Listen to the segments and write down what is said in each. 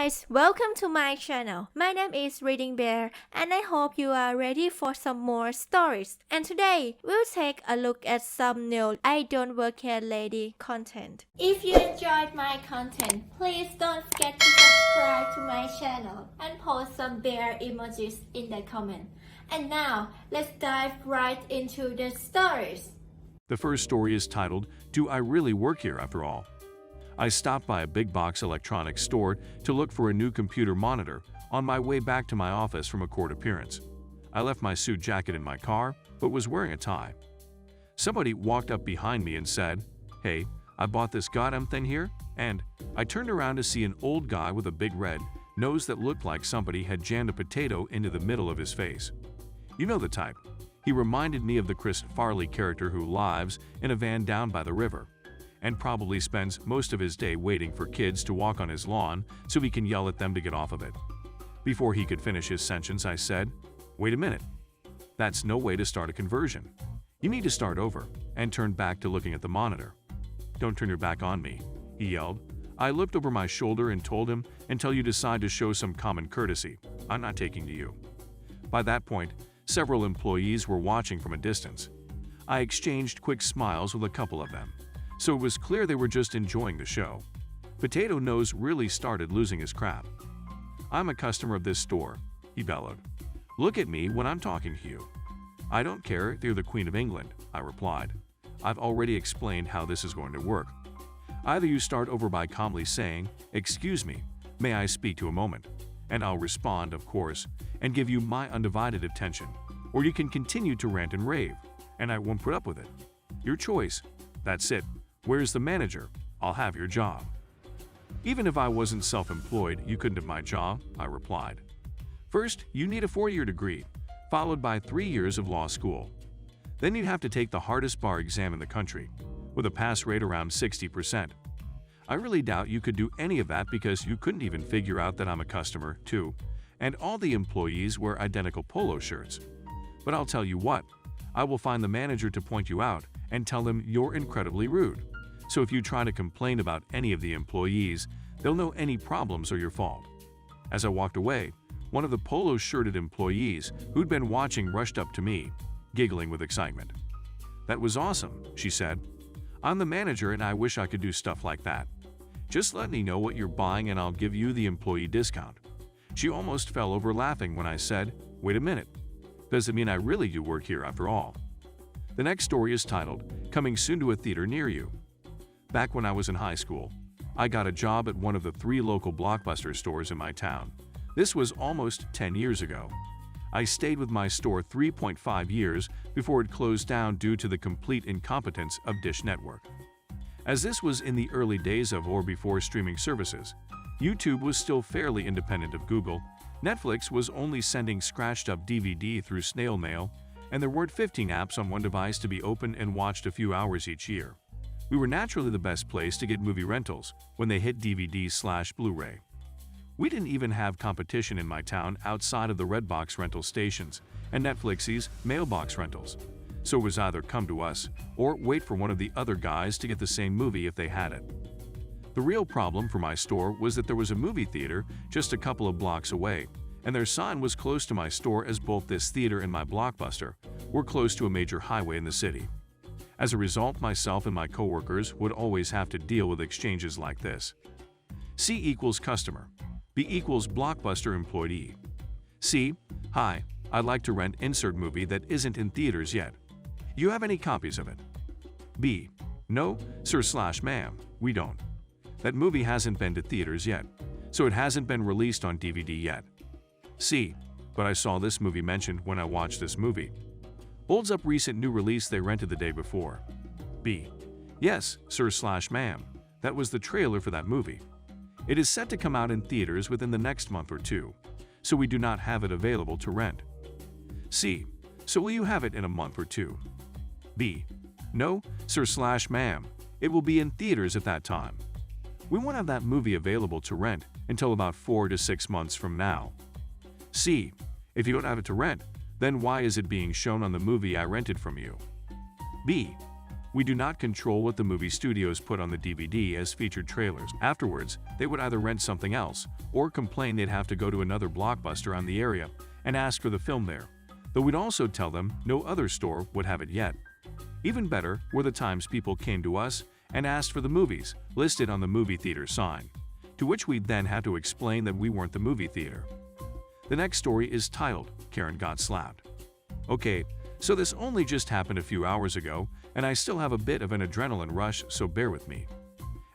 guys, welcome to my channel. My name is ReadingBear and I hope you are ready for some more stories. And today, we'll take a look at some new Idontworkherelady content. If you enjoyed my content, please don't forget to subscribe to my channel and post some bear emojis in the comment. And now, let's dive right into the stories. The first story is titled, "Do I Really Work Here After All?" I stopped by a big box electronics store to look for a new computer monitor on my way back to my office from a court appearance. I left my suit jacket in my car, but was wearing a tie. Somebody walked up behind me and said, "Hey, I bought this goddamn thing here," and I turned around to see an old guy with a big red nose that looked like somebody had jammed a potato into the middle of his face. You know the type. He reminded me of the Chris Farley character who lives in a van down by the river, and probably spends most of his day waiting for kids to walk on his lawn so he can yell at them to get off of it. Before he could finish his sentence, I said, "Wait a minute. That's no way to start a conversion. You need to start over," and turned back to looking at the monitor. "Don't turn your back on me," he yelled. I looked over my shoulder and told him, "Until you decide to show some common courtesy, I'm not taking to you." By that point, several employees were watching from a distance. I exchanged quick smiles with a couple of them, so it was clear they were just enjoying the show. Potato Nose really started losing his crap. "I'm a customer of this store," he bellowed. "Look at me when I'm talking to you." "I don't care if you're the Queen of England," I replied. "I've already explained how this is going to work. Either you start over by calmly saying, 'Excuse me, may I speak to a moment?' and I'll respond, of course, and give you my undivided attention, or you can continue to rant and rave, and I won't put up with it. Your choice. That's it. Where's the manager? I'll have your job." "Even if I wasn't self-employed, you couldn't have my job," I replied. "First, you need a 4-year degree, followed by 3 years of law school. Then you'd have to take the hardest bar exam in the country, with a pass rate around 60%. I really doubt you could do any of that because you couldn't even figure out that I'm a customer, too, and all the employees wear identical polo shirts. But I'll tell you what, I will find the manager to point you out and tell them you're incredibly rude. So if you try to complain about any of the employees, they'll know any problems are your fault." As I walked away, one of the polo-shirted employees who'd been watching rushed up to me, giggling with excitement. "That was awesome," she said. "I'm the manager and I wish I could do stuff like that. Just let me know what you're buying and I'll give you the employee discount." She almost fell over laughing when I said, "Wait a minute. Does it mean I really do work here after all?" The next story is titled, "Coming Soon to a Theater Near You." Back when I was in high school, I got a job at one of the 3 local Blockbuster stores in my town. This was almost 10 years ago. I stayed with my store 3.5 years before it closed down due to the complete incompetence of Dish Network. As this was in the early days of or before streaming services, YouTube was still fairly independent of Google, Netflix was only sending scratched-up DVD through snail mail, and there weren't 15 apps on one device to be opened and watched a few hours each year. We were naturally the best place to get movie rentals when they hit DVD/Blu-ray. We didn't even have competition in my town outside of the Redbox rental stations and Netflix's mailbox rentals, so it was either come to us or wait for one of the other guys to get the same movie if they had it. The real problem for my store was that there was a movie theater just a couple of blocks away, and their sign was close to my store as both this theater and my Blockbuster were close to a major highway in the city. As a result, myself and my coworkers would always have to deal with exchanges like this. C equals customer. B equals Blockbuster employee. C: "Hi, I'd like to rent insert movie that isn't in theaters yet. You have any copies of it?" B: "No, sir/ma'am, we don't. That movie hasn't been to theaters yet, so it hasn't been released on DVD yet." C: "But I saw this movie mentioned when I watched this movie. Holds up recent new release they rented the day before." B: "Yes, sir/ma'am, that was the trailer for that movie. It is set to come out in theaters within the next month or 2, so we do not have it available to rent." C: "So will you have it in a month or 2? B: "No, sir/ma'am, it will be in theaters at that time. We won't have that movie available to rent until about 4 to 6 months from now." C: "If you don't have it to rent, then why is it being shown on the movie I rented from you?" B: We do not control what the movie studios put on the DVD as featured trailers. Afterwards, they would either rent something else or complain they'd have to go to another Blockbuster on the area and ask for the film there, though we'd also tell them no other store would have it yet. Even better were the times people came to us and asked for the movies listed on the movie theater sign, to which we then had to explain that we weren't the movie theater. The next story is titled, Karen Got Slapped. Okay, so this only just happened a few hours ago, and I still have a bit of an adrenaline rush, so bear with me.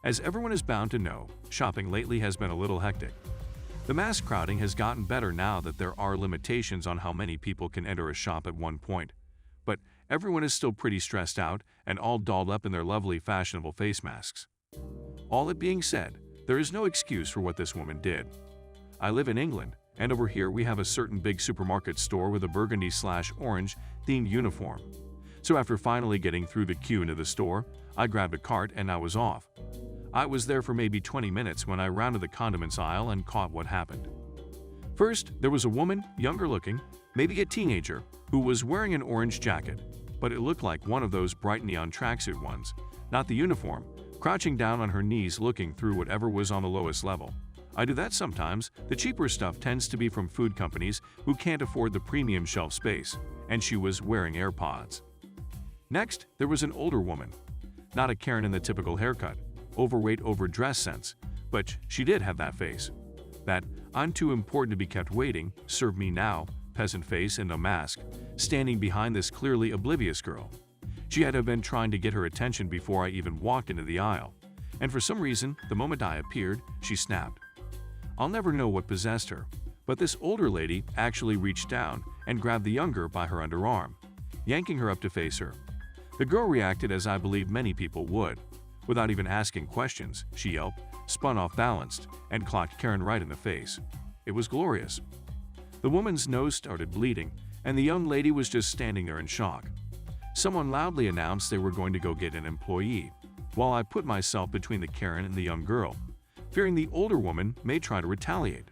As everyone is bound to know, shopping lately has been a little hectic. The mass crowding has gotten better now that there are limitations on how many people can enter a shop at one point, but everyone is still pretty stressed out and all dolled up in their lovely fashionable face masks. All it being said, there is no excuse for what this woman did. I live in England, and over here we have a certain big supermarket store with a burgundy/orange themed uniform. So after finally getting through the queue into the store, I grabbed a cart and I was off. I was there for maybe 20 minutes when I rounded the condiments aisle and caught what happened. First, there was a woman, younger looking, maybe a teenager, who was wearing an orange jacket, but it looked like one of those bright neon tracksuit ones, not the uniform, crouching down on her knees looking through whatever was on the lowest level. I do that sometimes. The cheaper stuff tends to be from food companies who can't afford the premium shelf space, and she was wearing AirPods. Next, there was an older woman. Not a Karen in the typical haircut, overweight, overdressed sense, but she did have that face. That "I'm too important to be kept waiting, serve me now" peasant face and a mask, standing behind this clearly oblivious girl. She had to have been trying to get her attention before I even walked into the aisle, and for some reason, the moment I appeared, she snapped. I'll never know what possessed her, but this older lady actually reached down and grabbed the younger by her underarm, yanking her up to face her. The girl reacted as I believe many people would. Without even asking questions, she yelped, spun off balanced, and clocked Karen right in the face. It was glorious. The woman's nose started bleeding, and the young lady was just standing there in shock. Someone loudly announced they were going to go get an employee, while I put myself between the Karen and the young girl, fearing the older woman may try to retaliate.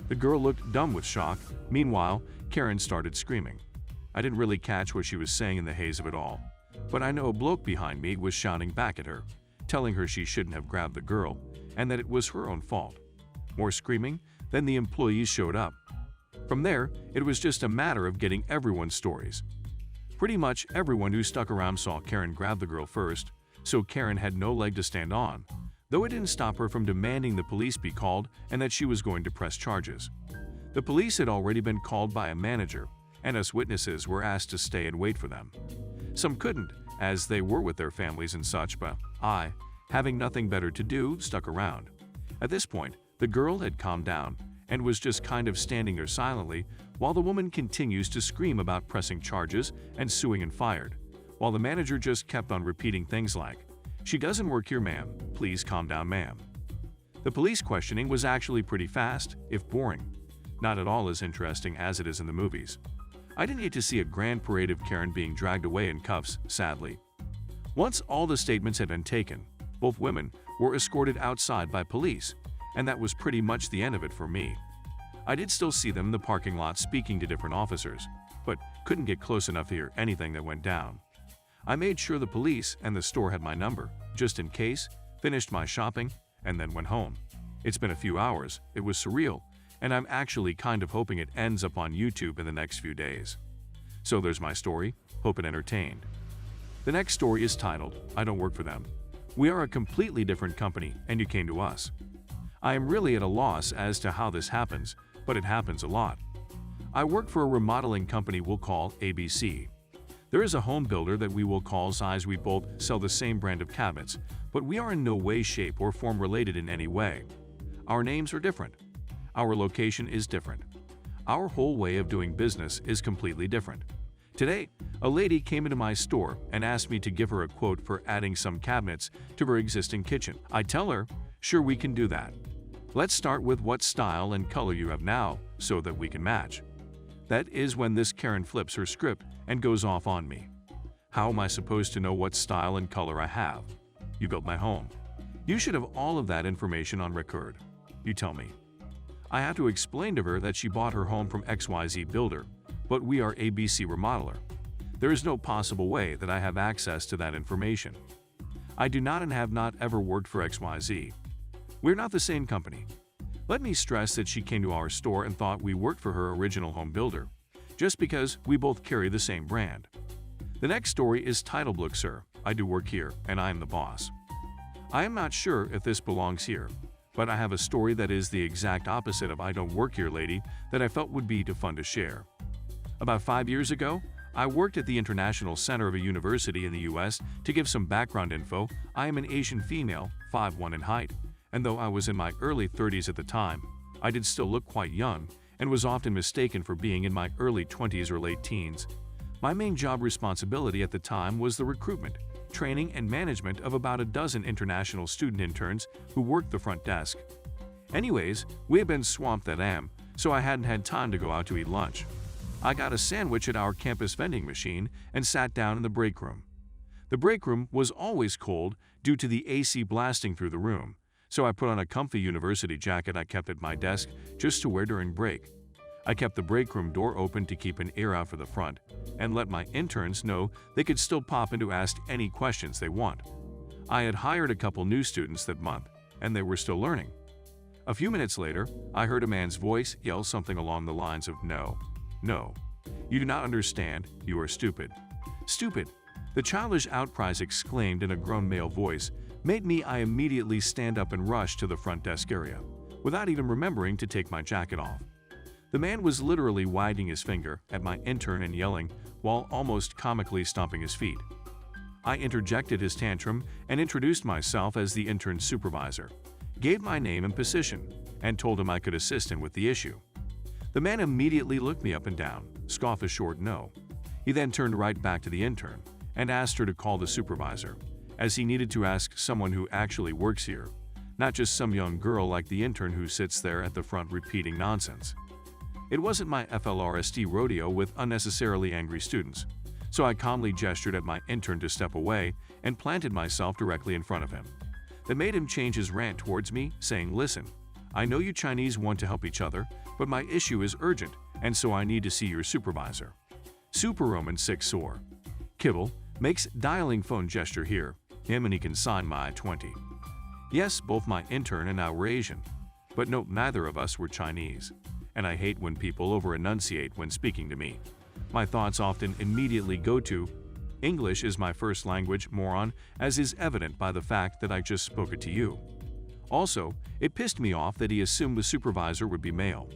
The girl looked dumb with shock. Meanwhile, Karen started screaming. I didn't really catch what she was saying in the haze of it all, but I know a bloke behind me was shouting back at her, telling her she shouldn't have grabbed the girl and that it was her own fault. More screaming, then the employees showed up. From there, it was just a matter of getting everyone's stories. Pretty much everyone who stuck around saw Karen grab the girl first, so Karen had no leg to stand on, though it didn't stop her from demanding the police be called and that she was going to press charges. The police had already been called by a manager, and us witnesses were asked to stay and wait for them. Some couldn't, as they were with their families and such, but I, having nothing better to do, stuck around. At this point, the girl had calmed down and was just kind of standing there silently while the woman continues to scream about pressing charges and suing and fired, while the manager just kept on repeating things like, "She doesn't work here, ma'am. Please calm down, ma'am." The police questioning was actually pretty fast, if boring. Not at all as interesting as it is in the movies. I didn't get to see a grand parade of Karen being dragged away in cuffs, sadly. Once all the statements had been taken, both women were escorted outside by police, and that was pretty much the end of it for me. I did still see them in the parking lot speaking to different officers, but couldn't get close enough to hear anything that went down. I made sure the police and the store had my number, just in case, finished my shopping, and then went home. It's been a few hours, it was surreal, and I'm actually kind of hoping it ends up on YouTube in the next few days. So there's my story, hope it entertained. The next story is titled, I Don't Work for Them. We are a completely different company, and you came to us. I am really at a loss as to how this happens, but it happens a lot. I work for a remodeling company we'll call ABC. There is a home builder that we will call Size. We both sell the same brand of cabinets, but we are in no way, shape, or form related in any way. Our names are different. Our location is different. Our whole way of doing business is completely different. Today, a lady came into my store and asked me to give her a quote for adding some cabinets to her existing kitchen. I tell her, sure, we can do that. Let's start with what style and color you have now so that we can match. That is when this Karen flips her script and goes off on me. How am I supposed to know what style and color I have? You built my home. You should have all of that information on record. You tell me. I had to explain to her that she bought her home from XYZ Builder, but we are ABC Remodeler. There is no possible way that I have access to that information. I do not and have not ever worked for XYZ. We're not the same company. Let me stress that she came to our store and thought we worked for her original home builder, just because we both carry the same brand. The next story is titled, "Look sir, I do work here and I am the boss." I am not sure if this belongs here, but I have a story that is the exact opposite of "I don't work here, lady" that I felt would be too fun to share. About 5 years ago, I worked at the International Center of a university in the US. To give some background info, I am an Asian female, 5'1" in height, and though I was in my early 30s at the time, I did still look quite young and was often mistaken for being in my early 20s or late teens. My main job responsibility at the time was the recruitment, training, and management of about a dozen international student interns who worked the front desk. Anyways, we had been swamped that AM, so I hadn't had time to go out to eat lunch. I got a sandwich at our campus vending machine and sat down in the break room. The break room was always cold due to the AC blasting through the room, so I put on a comfy university jacket I kept at my desk just to wear during break. I kept the break room door open to keep an ear out for the front and let my interns know they could still pop in to ask any questions they want. I had hired a couple new students that month, and they were still learning. A few minutes later, I heard a man's voice yell something along the lines of, "No, no, you do not understand, you are stupid." Stupid! The childish outcries exclaimed in a grown male voice made me immediately stand up and rush to the front desk area, without even remembering to take my jacket off. The man was literally wagging his finger at my intern and yelling, while almost comically stomping his feet. I interjected his tantrum and introduced myself as the intern's supervisor, gave my name and position, and told him I could assist him with the issue. The man immediately looked me up and down, scoffed a short no. He then turned right back to the intern and asked her to call the supervisor, as he needed to ask someone who actually works here, not just some young girl like the intern who sits there at the front repeating nonsense. It wasn't my FLRSD rodeo with unnecessarily angry students, so I calmly gestured at my intern to step away and planted myself directly in front of him. That made him change his rant towards me, saying, "Listen, I know you Chinese want to help each other, but my issue is urgent, and so I need to see your supervisor." Super Roman 6 sore. Kibble makes dialing phone gesture here, him and he can sign my I-20. Yes, both my intern and I were Asian, but nope, neither of us were Chinese. And I hate when people over-enunciate when speaking to me. My thoughts often immediately go to, "English is my first language, moron," as is evident by the fact that I just spoke it to you. Also, it pissed me off that he assumed the supervisor would be male.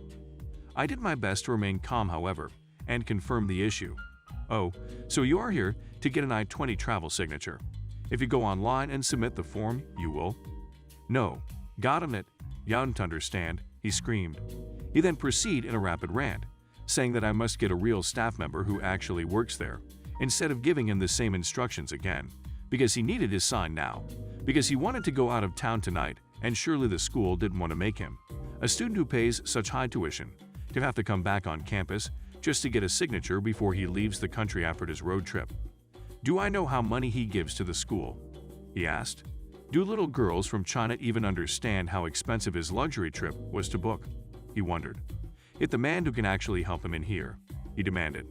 I did my best to remain calm, however, and confirm the issue. "Oh, so you are here to get an I-20 travel signature. If you go online and submit the form, you will." "No, got him it. You don't understand," he screamed. He then proceeded in a rapid rant, saying that I must get a real staff member who actually works there, instead of giving him the same instructions again, because he needed his sign now, because he wanted to go out of town tonight, and surely the school didn't want to make him, a student who pays such high tuition, to have to come back on campus just to get a signature before he leaves the country after his road trip. "Do I know how money he gives to the school?" he asked. "Do little girls from China even understand how expensive his luxury trip was to book?" he wondered. "Hit the man who can actually help him in here," he demanded.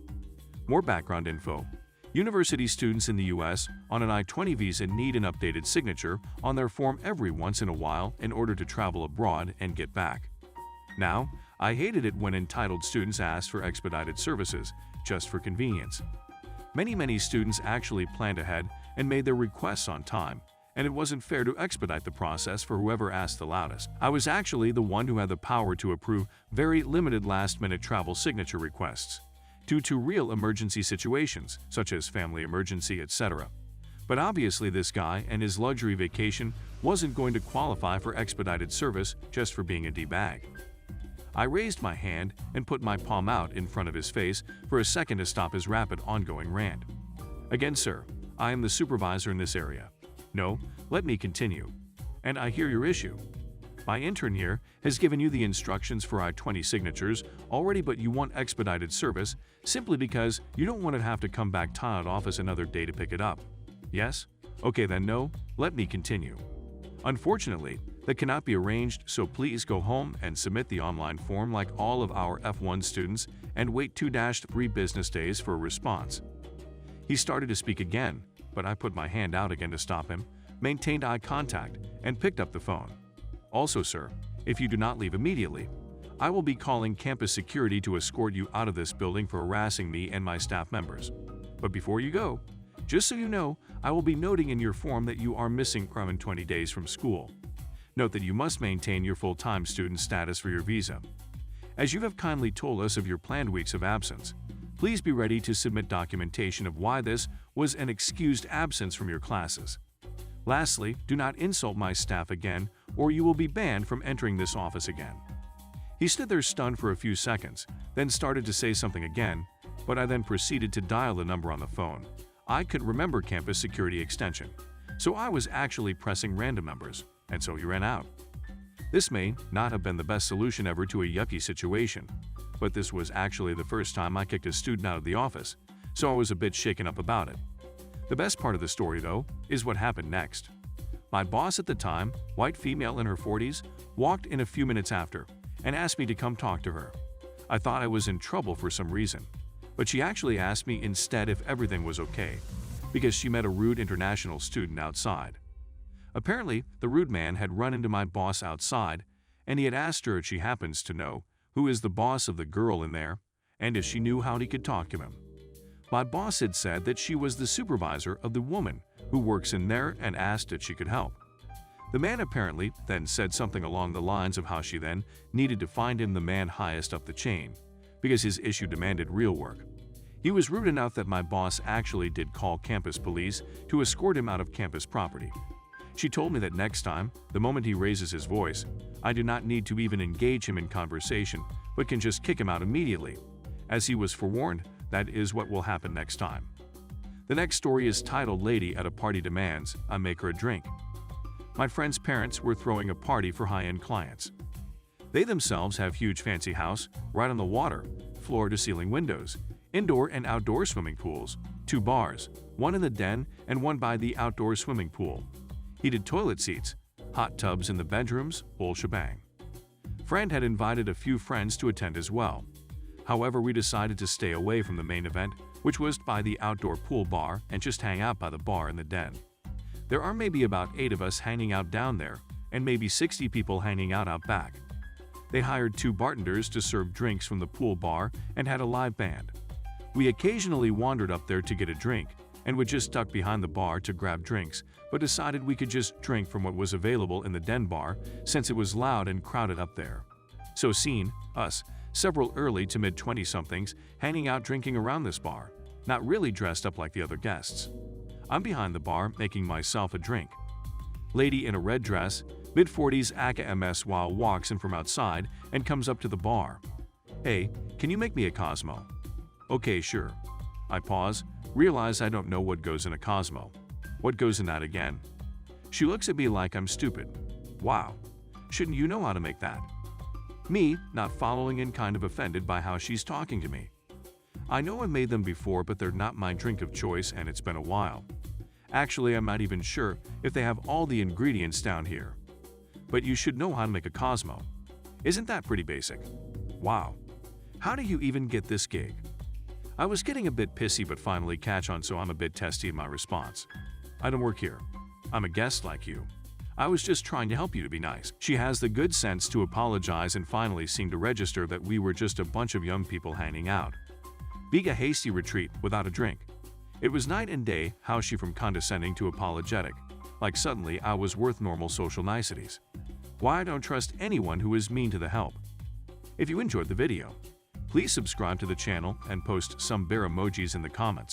More background info. University students in the US on an I-20 visa need an updated signature on their form every once in a while in order to travel abroad and get back. Now, I hated it when entitled students asked for expedited services just for convenience. Many students actually planned ahead and made their requests on time, and it wasn't fair to expedite the process for whoever asked the loudest. I was actually the one who had the power to approve very limited last-minute travel signature requests, due to real emergency situations, such as family emergency, etc. But obviously this guy and his luxury vacation wasn't going to qualify for expedited service just for being a D-bag. I raised my hand and put my palm out in front of his face for a second to stop his rapid ongoing rant. "Again, sir, I am the supervisor in this area. No, let me continue. And I hear your issue. My intern here has given you the instructions for I-20 signatures already, but you want expedited service simply because you don't want to have to come back to the office another day to pick it up. Yes? Okay then no, let me continue. Unfortunately, that cannot be arranged, so please go home and submit the online form like all of our F1 students and wait 2-3 business days for a response." He started to speak again, but I put my hand out again to stop him, maintained eye contact, and picked up the phone. Also, sir, if you do not leave immediately, I will be calling campus security to escort you out of this building for harassing me and my staff members. But before you go, just so you know, I will be noting in your form that you are missing 20 days from school. Note that you must maintain your full-time student status for your visa. As you have kindly told us of your planned weeks of absence, please be ready to submit documentation of why this was an excused absence from your classes. Lastly, do not insult my staff again, or you will be banned from entering this office again. He stood there stunned for a few seconds, then started to say something again, but I then proceeded to dial the number on the phone. I couldn't remember campus security extension, so I was actually pressing random numbers, and so he ran out. This may not have been the best solution ever to a yucky situation, but this was actually the first time I kicked a student out of the office, so I was a bit shaken up about it. The best part of the story, though, is what happened next. My boss at the time, white female in her 40s, walked in a few minutes after and asked me to come talk to her. I thought I was in trouble for some reason, but she actually asked me instead if everything was okay, because she met a rude international student outside. Apparently, the rude man had run into my boss outside, and he had asked her if she happens to know who is the boss of the girl in there, and if she knew how he could talk to him. My boss had said that she was the supervisor of the woman who works in there and asked if she could help. The man apparently then said something along the lines of how she then needed to find him the man highest up the chain, because his issue demanded real work. He was rude enough that my boss actually did call campus police to escort him out of campus property. She told me that next time, the moment he raises his voice, I do not need to even engage him in conversation, but can just kick him out immediately. As he was forewarned, that is what will happen next time. The next story is titled "Lady at a Party Demands I Make Her a Drink." My friend's parents were throwing a party for high-end clients. They themselves have huge fancy house, right on the water, floor-to-ceiling windows, indoor and outdoor swimming pools, 2 bars, one in the den and one by the outdoor swimming pool, heated toilet seats, hot tubs in the bedrooms, whole shebang. Friend had invited a few friends to attend as well. However, we decided to stay away from the main event, which was by the outdoor pool bar, and just hang out by the bar in the den. There are maybe about 8 of us hanging out down there, and maybe 60 people hanging out back. They hired 2 bartenders to serve drinks from the pool bar and had a live band. We occasionally wandered up there to get a drink, and would just duck behind the bar to grab drinks, but decided we could just drink from what was available in the den bar since it was loud and crowded up there. So seen, us, several early to mid-20-somethings, hanging out drinking around this bar, not really dressed up like the other guests. I'm behind the bar making myself a drink. Lady in a red dress, mid-40s aka MS while walks in from outside and comes up to the bar. "Hey, can you make me a Cosmo?" "Okay, sure." I pause, realize I don't know what goes in a Cosmo. What goes in that again? She looks at me like I'm stupid. Wow, shouldn't you know how to make that? Me, not following and kind of offended by how she's talking to me. I know I made them before, but they're not my drink of choice and it's been a while. Actually, I'm not even sure if they have all the ingredients down here. But you should know how to make a Cosmo. Isn't that pretty basic? Wow. How do you even get this gig? I was getting a bit pissy but finally catch on, so I'm a bit testy in my response. "I don't work here. I'm a guest like you. I was just trying to help you to be nice." She has the good sense to apologize and finally seemed to register that we were just a bunch of young people hanging out. Being a hasty retreat without a drink. It was night and day how she from condescending to apologetic, like suddenly I was worth normal social niceties. Why I don't trust anyone who is mean to the help. If you enjoyed the video, please subscribe to the channel and post some bear emojis in the comments.